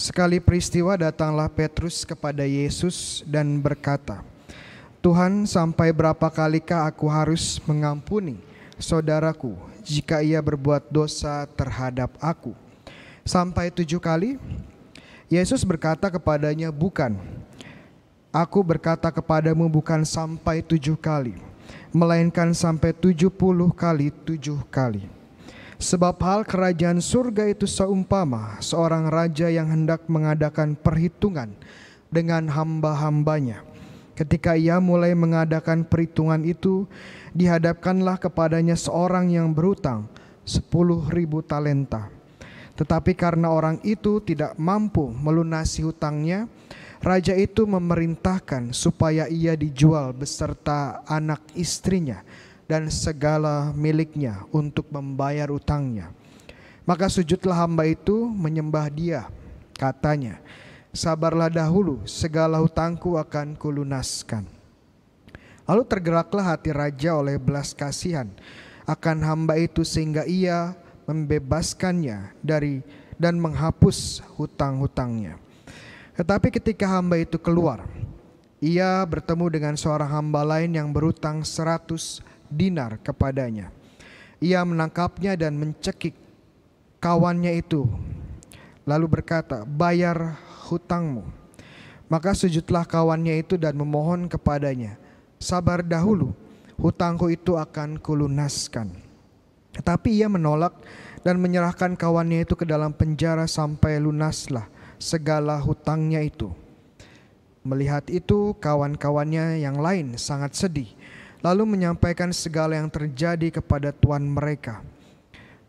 Sekali peristiwa datanglah Petrus kepada Yesus dan berkata, "Tuhan, sampai berapa kalikah aku harus mengampuni saudaraku jika ia berbuat dosa terhadap aku? Sampai 7 kali?" Yesus berkata kepadanya, "Bukan. Aku berkata kepadamu bukan sampai 7 kali, melainkan sampai 70 kali 7 kali. Sebab hal kerajaan surga itu seumpama seorang raja yang hendak mengadakan perhitungan dengan hamba-hambanya. Ketika ia mulai mengadakan perhitungan itu, dihadapkanlah kepadanya seorang yang berhutang 10.000 talenta. Tetapi karena orang itu tidak mampu melunasi hutangnya, raja itu memerintahkan supaya ia dijual beserta anak istrinya dan segala miliknya untuk membayar utangnya. Maka sujudlah hamba itu menyembah dia. Katanya, 'Sabarlah dahulu, segala hutangku akan kulunaskan.' Lalu tergeraklah hati raja oleh belas kasihan akan hamba itu, sehingga ia membebaskannya dari dan menghapus hutang-hutangnya. Tetapi ketika hamba itu keluar, ia bertemu dengan seorang hamba lain yang berhutang 100 dinar kepadanya. Ia menangkapnya dan mencekik kawannya itu, lalu berkata, 'Bayar hutangmu.' Maka sujudlah kawannya itu dan memohon kepadanya, 'Sabar dahulu, hutangku itu akan kulunaskan.' Tetapi ia menolak dan menyerahkan kawannya itu ke dalam penjara sampai lunaslah segala hutangnya itu. Melihat itu, kawan-kawannya yang lain sangat sedih, lalu menyampaikan segala yang terjadi kepada tuan mereka.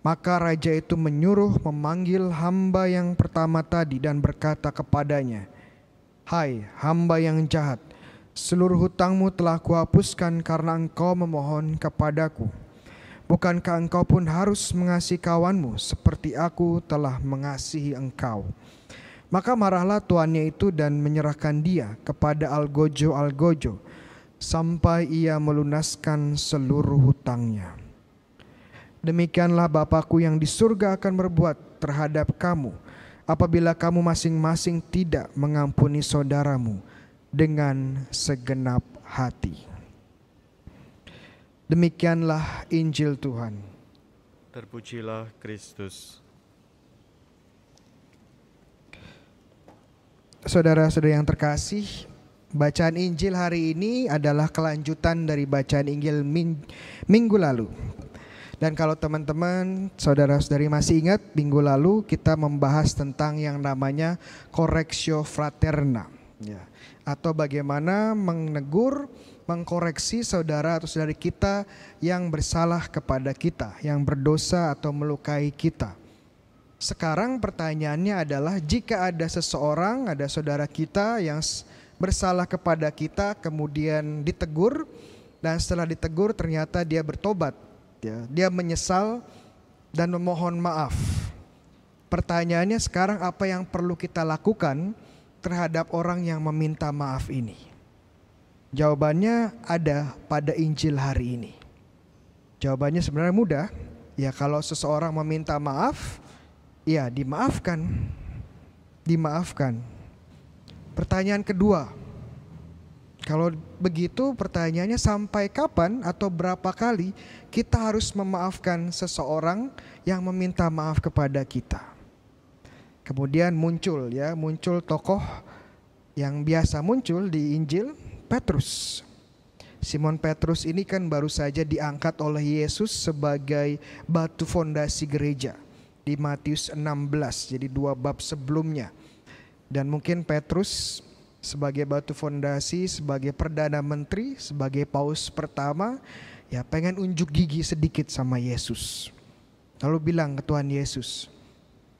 Maka raja itu menyuruh memanggil hamba yang pertama tadi dan berkata kepadanya, 'Hai hamba yang jahat, seluruh hutangmu telah kuhapuskan karena engkau memohon kepadaku. Bukankah engkau pun harus mengasihi kawanmu seperti aku telah mengasihi engkau?' Maka marahlah tuannya itu dan menyerahkan dia kepada algojo-algojo sampai ia melunaskan seluruh hutangnya. Demikianlah Bapakku yang di surga akan berbuat terhadap kamu apabila kamu masing-masing tidak mengampuni saudaramu dengan segenap hati." Demikianlah Injil Tuhan. Terpujilah Kristus. Saudara-saudara yang terkasih, bacaan Injil hari ini adalah kelanjutan dari bacaan Injil minggu lalu. Dan kalau teman-teman, saudara-saudari masih ingat, minggu lalu kita membahas tentang yang namanya correctio fraterna, ya, atau bagaimana menegur, mengkoreksi saudara atau saudari kita yang bersalah kepada kita, yang berdosa atau melukai kita. Sekarang pertanyaannya adalah, jika ada seseorang, ada saudara kita yang bersalah kepada kita, kemudian ditegur, dan setelah ditegur ternyata dia bertobat, ya, dia menyesal dan memohon maaf. Pertanyaannya sekarang, apa yang perlu kita lakukan terhadap orang yang meminta maaf ini? Jawabannya ada pada Injil hari ini. Jawabannya sebenarnya mudah, ya, kalau seseorang meminta maaf, ya dimaafkan. Dimaafkan. Pertanyaan kedua, kalau begitu pertanyaannya, sampai kapan atau berapa kali kita harus memaafkan seseorang yang meminta maaf kepada kita? Kemudian muncul tokoh yang biasa muncul di Injil, Petrus. Simon Petrus ini kan baru saja diangkat oleh Yesus sebagai batu fondasi gereja di Matius 16, jadi 2 bab sebelumnya. Dan mungkin Petrus sebagai batu fondasi, sebagai perdana menteri, sebagai paus pertama, ya pengen unjuk gigi sedikit sama Yesus. Lalu bilang ke Tuhan Yesus,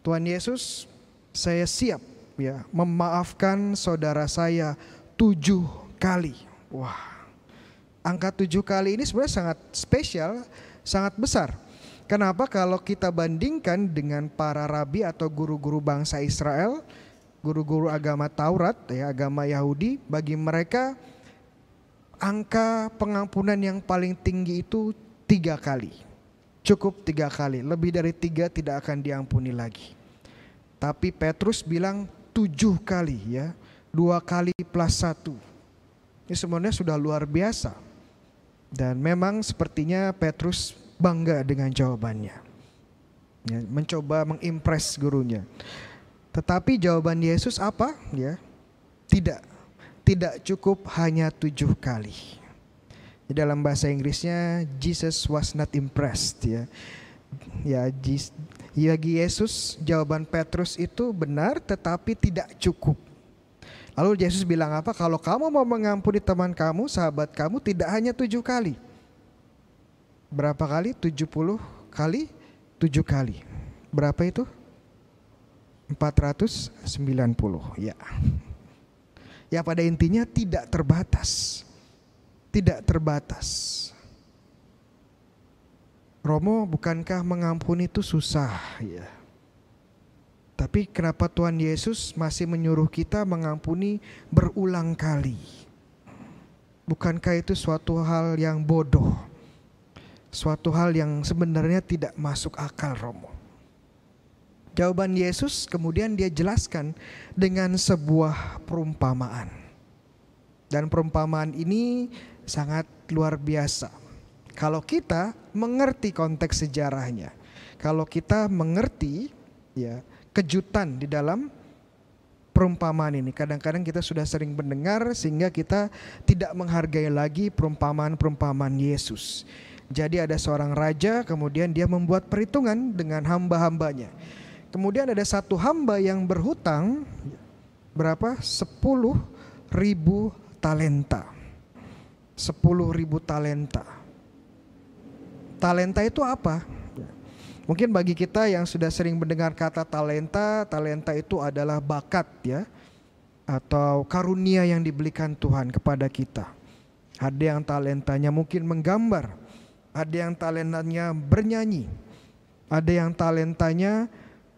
"Tuhan Yesus, saya siap, ya, memaafkan saudara saya 7 kali." Wah, angka 7 kali ini sebenarnya sangat spesial, sangat besar. Kenapa? Kalau kita bandingkan dengan para rabi atau guru-guru bangsa Israel, guru-guru agama Taurat, ya, agama Yahudi, bagi mereka angka pengampunan yang paling tinggi itu 3 kali. Cukup 3 kali, lebih dari 3 tidak akan diampuni lagi. Tapi Petrus bilang 7 kali ya. 2 kali plus 1. Ini sebenarnya sudah luar biasa. Dan memang sepertinya Petrus bangga dengan jawabannya. Ya, mencoba mengimpress gurunya. Tetapi jawaban Yesus apa? Ya, tidak cukup hanya 7 kali. Di dalam bahasa Inggrisnya Jesus was not impressed ya. Bagi Yesus jawaban Petrus itu benar tetapi tidak cukup. Lalu Yesus bilang apa? Kalau kamu mau mengampuni teman kamu, sahabat kamu, tidak hanya 7 kali. Berapa kali? 70 kali 7 kali. Berapa itu? 490 ya. Ya pada intinya tidak terbatas. Tidak terbatas. Romo, bukankah mengampuni itu susah ya? Tapi kenapa Tuhan Yesus masih menyuruh kita mengampuni berulang kali? Bukankah itu suatu hal yang bodoh? Suatu hal yang sebenarnya tidak masuk akal, Romo. Jawaban Yesus kemudian dia jelaskan dengan sebuah perumpamaan. Dan perumpamaan ini sangat luar biasa. Kalau kita mengerti konteks sejarahnya, kalau kita mengerti ya kejutan di dalam perumpamaan ini. Kadang-kadang kita sudah sering mendengar sehingga kita tidak menghargai lagi perumpamaan-perumpamaan Yesus. Jadi ada seorang raja, kemudian dia membuat perhitungan dengan hamba-hambanya. Kemudian ada satu hamba yang berhutang berapa? 10.000 talenta. 10.000 talenta. Talenta itu apa? Mungkin bagi kita yang sudah sering mendengar kata talenta, talenta itu adalah bakat ya, atau karunia yang diberikan Tuhan kepada kita. Ada yang talentanya mungkin menggambar, ada yang talentanya bernyanyi, ada yang talentanya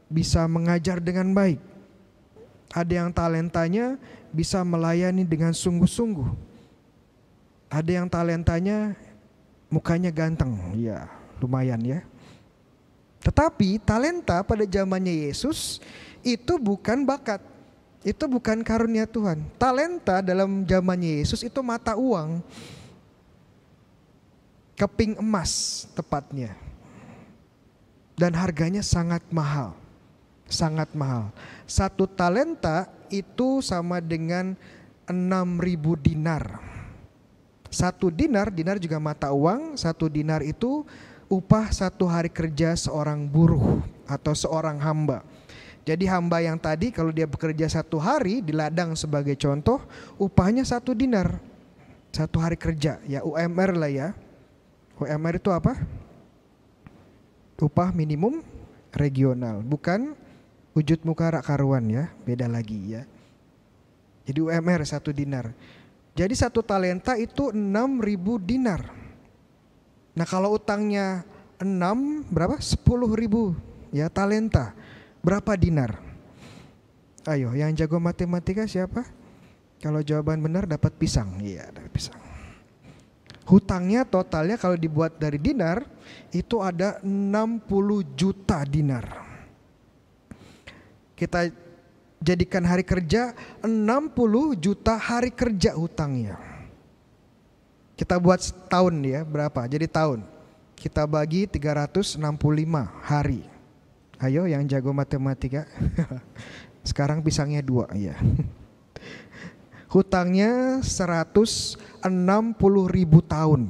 bisa mengajar dengan baik, ada yang talentanya bisa melayani dengan sungguh-sungguh, ada yang talentanya mukanya ganteng, ya lumayan ya. Tetapi talenta pada zamannya Yesus itu bukan bakat, itu bukan karunia Tuhan. Talenta dalam zamannya Yesus itu mata uang, keping emas tepatnya. Dan harganya sangat mahal. Sangat mahal. 1 talenta itu sama dengan 6.000 dinar. 1 dinar juga mata uang. 1 dinar itu upah 1 hari kerja seorang buruh atau seorang hamba. Jadi hamba yang tadi kalau dia bekerja 1 hari di ladang sebagai contoh, upahnya 1 dinar. 1 hari kerja, ya UMR lah ya. UMR itu apa? Upah minimum regional, bukan wujud muka rak karuan ya, beda lagi ya. Jadi UMR 1 dinar. Jadi 1 talenta itu 6.000 dinar. Nah kalau utangnya 6 berapa? 10.000 ya talenta. Berapa dinar? Ayo yang jago matematika siapa? Kalau jawaban benar dapat pisang. Iya dapat pisang. Hutangnya totalnya kalau dibuat dari dinar itu ada 60 juta dinar. Kita jadikan hari kerja 60 juta hari kerja hutangnya. Kita buat setahun ya berapa? Jadi tahun. Kita bagi 365 hari. Ayo yang jago matematika. Sekarang pisangnya 2 ya. Hutangnya 160.000 tahun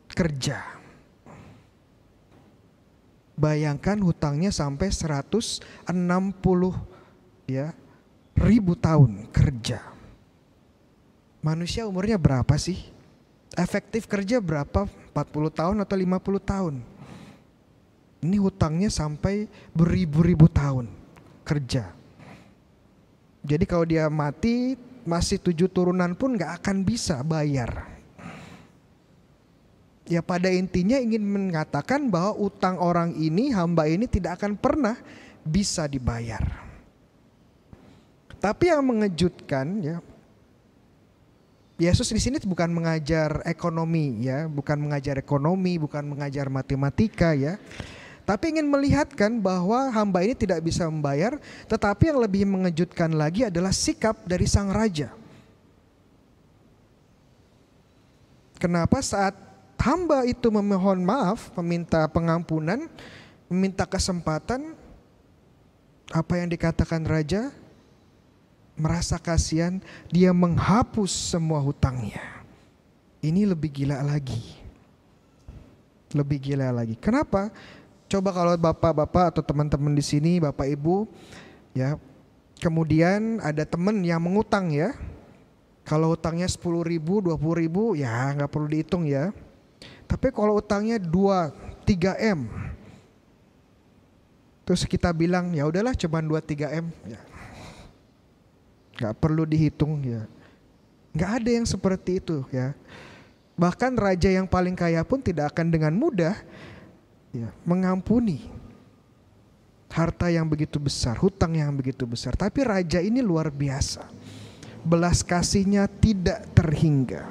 kerja. Bayangkan hutangnya sampai 160 ya ribu tahun kerja. Manusia umurnya berapa sih? Efektif kerja berapa? 40 tahun atau 50 tahun? Ini hutangnya sampai beribu-ribu tahun kerja. Jadi kalau dia mati masih 7 turunan pun gak akan bisa bayar. Ya pada intinya ingin mengatakan bahwa utang orang ini, hamba ini tidak akan pernah bisa dibayar. Tapi yang mengejutkan ya, Yesus di sini bukan mengajar ekonomi ya, bukan mengajar ekonomi, bukan mengajar matematika ya. Tapi ingin melihatkan bahwa hamba ini tidak bisa membayar, tetapi yang lebih mengejutkan lagi adalah sikap dari sang raja. Kenapa saat hamba itu memohon maaf, meminta pengampunan, meminta kesempatan, apa yang dikatakan raja? Merasa kasihan, dia menghapus semua hutangnya. Ini lebih gila lagi. Lebih gila lagi. Kenapa? Coba kalau bapak-bapak atau teman-teman di sini, bapak ibu, ya, kemudian ada teman yang mengutang ya. Kalau utangnya 10.000, 20.000, ya nggak perlu dihitung ya. Tapi kalau utangnya 2-3 M, terus kita bilang ya udahlah cuman 2-3 M, ya, nggak perlu dihitung ya. Nggak ada yang seperti itu ya. Bahkan raja yang paling kaya pun tidak akan dengan mudah ya, mengampuni harta yang begitu besar, hutang yang begitu besar. Tapi raja ini luar biasa, belas kasihnya tidak terhingga.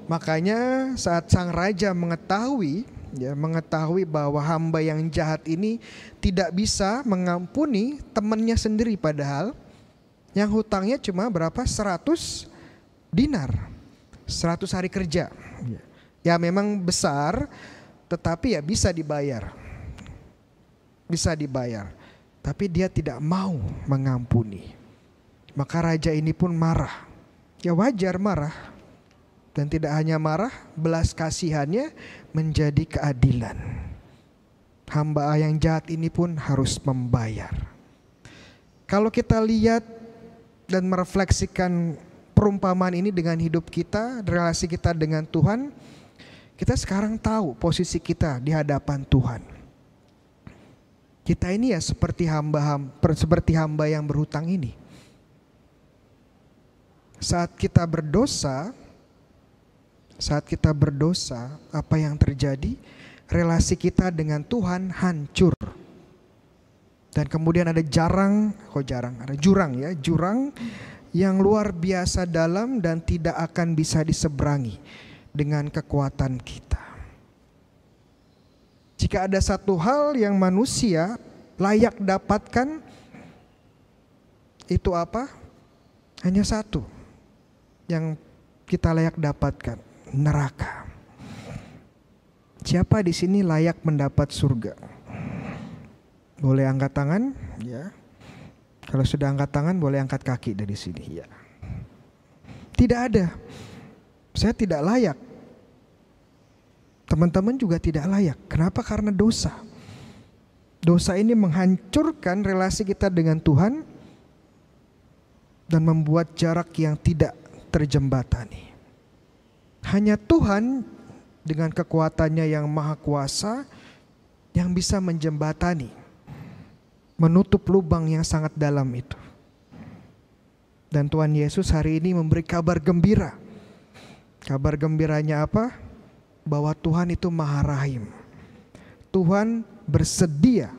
Makanya saat sang raja mengetahui bahwa hamba yang jahat ini tidak bisa mengampuni temannya sendiri, padahal yang hutangnya cuma berapa? 100 dinar, 100 hari kerja. Ya memang besar, tetapi ya bisa dibayar. Bisa dibayar. Tapi dia tidak mau mengampuni. Maka raja ini pun marah. Ya wajar marah. Dan tidak hanya marah, belas kasihannya menjadi keadilan. Hamba yang jahat ini pun harus membayar. Kalau kita lihat dan merefleksikan perumpamaan ini dengan hidup kita, relasi kita dengan Tuhan, kita sekarang tahu posisi kita di hadapan Tuhan. Kita ini ya seperti hamba yang berhutang ini. Saat kita berdosa, apa yang terjadi? Relasi kita dengan Tuhan hancur. Dan kemudian ada jurang yang luar biasa dalam dan tidak akan bisa diseberangi dengan kekuatan kita. Jika ada satu hal yang manusia layak dapatkan, itu apa? Hanya satu yang kita layak dapatkan, neraka. Siapa di sini layak mendapat surga? Boleh angkat tangan, ya. Kalau sudah angkat tangan, boleh angkat kaki dari sini, ya. Tidak ada. Saya tidak layak. Teman-teman juga tidak layak. Kenapa? Karena dosa. Dosa ini menghancurkan relasi kita dengan Tuhan dan membuat jarak yang tidak terjembatani. Hanya Tuhan dengan kekuatannya yang maha kuasa yang bisa menjembatani, menutup lubang yang sangat dalam itu. Dan Tuhan Yesus hari ini memberi kabar gembira. Kabar gembiranya apa? Bahwa Tuhan itu Maha Rahim. Tuhan bersedia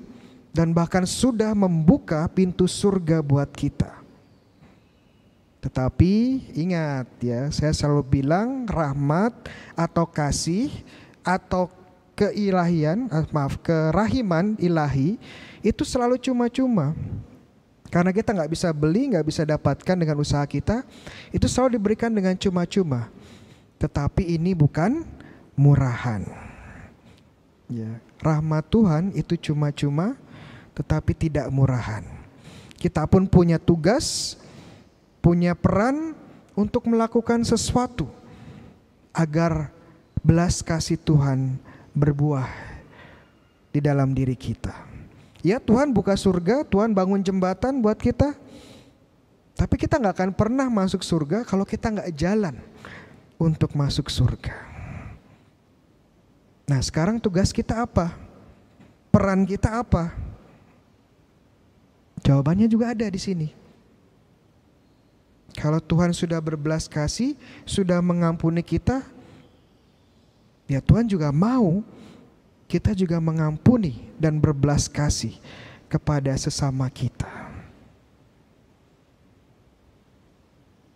dan bahkan sudah membuka pintu surga buat kita. Tetapi ingat ya, saya selalu bilang rahmat atau kasih atau kerahiman ilahi itu selalu cuma-cuma. Karena kita nggak bisa beli, nggak bisa dapatkan dengan usaha kita. Itu selalu diberikan dengan cuma-cuma. Tetapi ini bukan murahan. Ya, rahmat Tuhan itu cuma-cuma, tetapi tidak murahan. Kita pun punya tugas, punya peran untuk melakukan sesuatu agar belas kasih Tuhan berbuah di dalam diri kita. Ya, Tuhan buka surga, Tuhan bangun jembatan buat kita. Tapi kita gak akan pernah masuk surga kalau kita gak jalan untuk masuk surga. Nah, sekarang tugas kita apa? Peran kita apa? Jawabannya juga ada di sini. Kalau Tuhan sudah berbelas kasih, sudah mengampuni kita, ya Tuhan juga mau kita juga mengampuni dan berbelas kasih kepada sesama kita.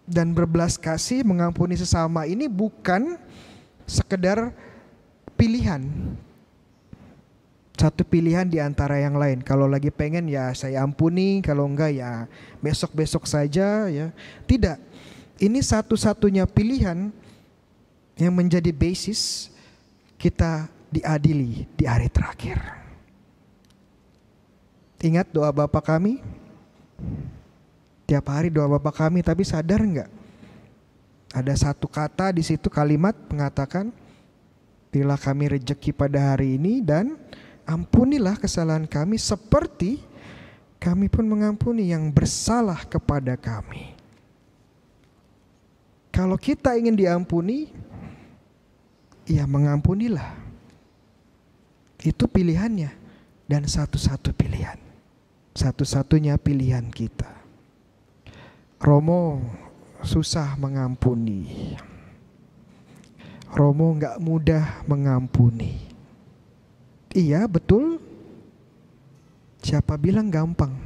Dan berbelas kasih mengampuni sesama ini bukan sekedar pilihan. Satu pilihan di antara yang lain. Kalau lagi pengen ya saya ampuni, kalau enggak ya besok-besok saja ya. Tidak. Ini satu-satunya pilihan yang menjadi basis kita diadili di hari terakhir. Ingat doa Bapa kami? Tiap hari doa Bapa kami, tapi sadar enggak? Ada satu kata di situ, kalimat mengatakan, berilah kami rejeki pada hari ini dan ampunilah kesalahan kami seperti kami pun mengampuni yang bersalah kepada kami. Kalau kita ingin diampuni, ya mengampunilah. Itu pilihannya dan satu-satu pilihan. Satu-satunya pilihan kita. Romo susah mengampuni. Romo gak mudah mengampuni. Iya betul. Siapa bilang gampang?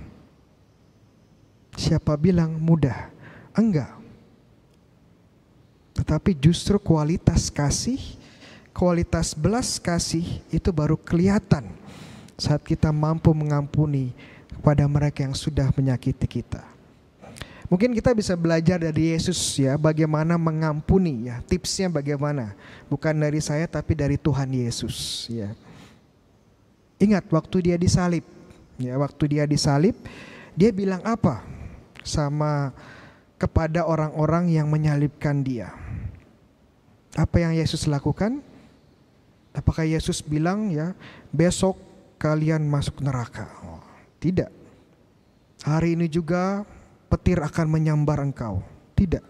Siapa bilang mudah? Enggak. Tetapi justru kualitas kasih, kualitas belas kasih itu baru kelihatan saat kita mampu mengampuni kepada mereka yang sudah menyakiti kita. Mungkin kita bisa belajar dari Yesus ya, bagaimana mengampuni ya, tipsnya bagaimana. Bukan dari saya tapi dari Tuhan Yesus ya. Ingat waktu dia disalib, ya waktu dia disalib, dia bilang apa sama kepada orang-orang yang menyalibkan dia? Apa yang Yesus lakukan? Apakah Yesus bilang ya besok kalian masuk neraka? Oh, tidak. Hari ini juga petir akan menyambar engkau. Tidak.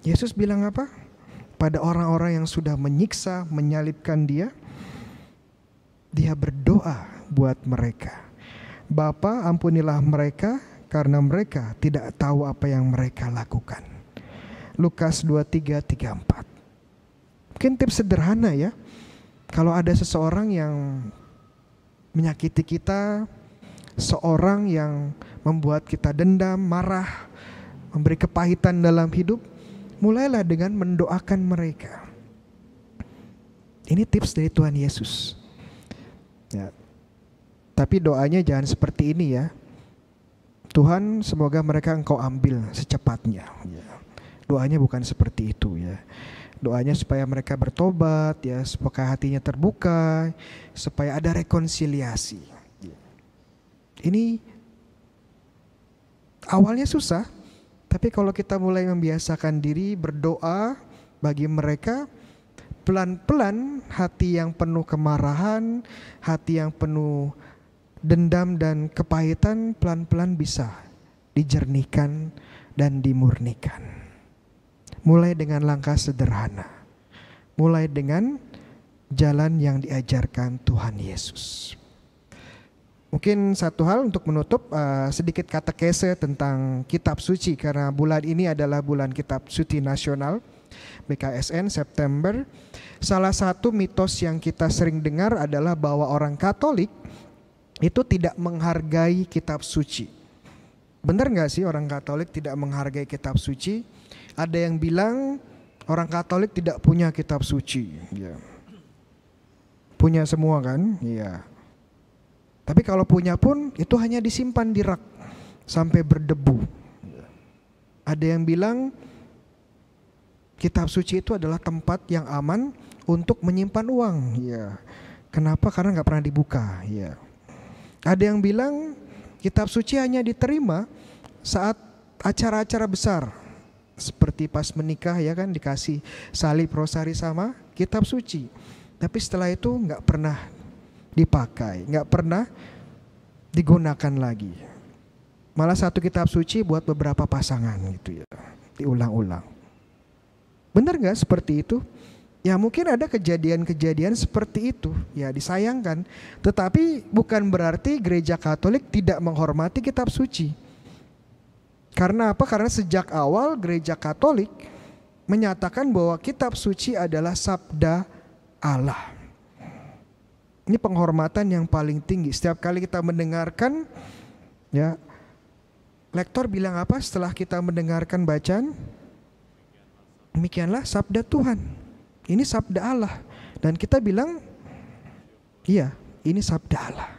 Yesus bilang apa? Pada orang-orang yang sudah menyiksa, menyalibkan dia, dia berdoa buat mereka. Bapa, ampunilah mereka karena mereka tidak tahu apa yang mereka lakukan. Lukas 23:34. Mungkin tips sederhana ya. Kalau ada seseorang yang menyakiti kita, seorang yang membuat kita dendam, marah, memberi kepahitan dalam hidup, mulailah dengan mendoakan mereka. Ini tips dari Tuhan Yesus. Ya. Tapi doanya jangan seperti ini ya. Tuhan, semoga mereka engkau ambil secepatnya. Ya. Doanya bukan seperti itu ya. Doanya supaya mereka bertobat ya, supaya hatinya terbuka, supaya ada rekonsiliasi. Ini awalnya susah, tapi kalau kita mulai membiasakan diri berdoa bagi mereka, pelan-pelan hati yang penuh kemarahan, hati yang penuh dendam dan kepahitan pelan-pelan bisa dijernihkan dan dimurnikan. Mulai dengan langkah sederhana. Mulai dengan jalan yang diajarkan Tuhan Yesus. Mungkin satu hal untuk menutup, sedikit katekese tentang kitab suci, karena bulan ini adalah bulan kitab suci nasional BKSN September. Salah satu mitos yang kita sering dengar adalah bahwa orang Katolik itu tidak menghargai kitab suci. Benar gak sih orang Katolik tidak menghargai kitab suci? Ada yang bilang orang Katolik tidak punya kitab suci ya. Punya semua kan? Iya. Tapi kalau punya pun itu hanya disimpan di rak sampai berdebu. Ada yang bilang kitab suci itu adalah tempat yang aman untuk menyimpan uang. Ya. Kenapa? Karena nggak pernah dibuka. Ya. Ada yang bilang kitab suci hanya diterima saat acara-acara besar. Seperti pas menikah ya kan, dikasih salib rosari sama kitab suci. Tapi setelah itu nggak pernah dipakai, nggak pernah digunakan lagi. Malah satu kitab suci buat beberapa pasangan gitu ya, diulang-ulang. Benar nggak seperti itu? Ya mungkin ada kejadian-kejadian seperti itu, ya disayangkan. Tetapi bukan berarti gereja Katolik tidak menghormati kitab suci. Karena apa? Karena sejak awal gereja Katolik menyatakan bahwa kitab suci adalah sabda Allah. Ini penghormatan yang paling tinggi. Setiap kali kita mendengarkan, ya, lektor bilang apa setelah kita mendengarkan bacaan? Demikianlah sabda Tuhan. Ini sabda Allah. Dan kita bilang, iya, ini sabda Allah.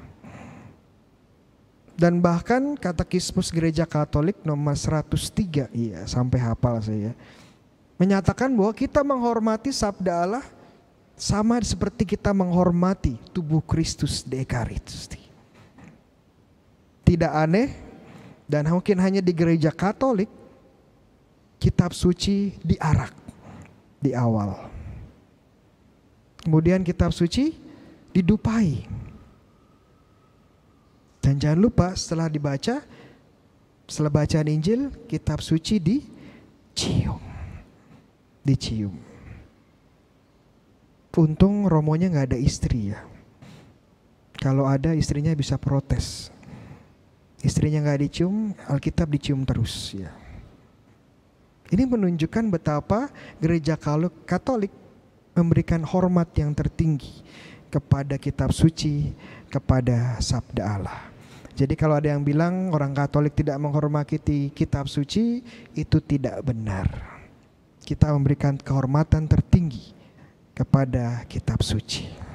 Dan bahkan Katekismus Gereja Katolik nomor 103, iya sampai hafal saya, menyatakan bahwa kita menghormati sabda Allah sama seperti kita menghormati tubuh Kristus di Ekaristi. Tidak aneh, dan mungkin hanya di gereja Katolik kitab suci diarak di awal. Kemudian kitab suci didupai. Dan jangan lupa setelah bacaan Injil, kitab suci dicium. Untung Romonya gak ada istri ya. Kalau ada, istrinya bisa protes. Istrinya gak dicium, Alkitab dicium terus ya. Ini menunjukkan betapa gereja Katolik memberikan hormat yang tertinggi kepada kitab suci, kepada sabda Allah. Jadi kalau ada yang bilang orang Katolik tidak menghormati kitab suci, itu tidak benar. Kita memberikan kehormatan tertinggi kepada kitab suci.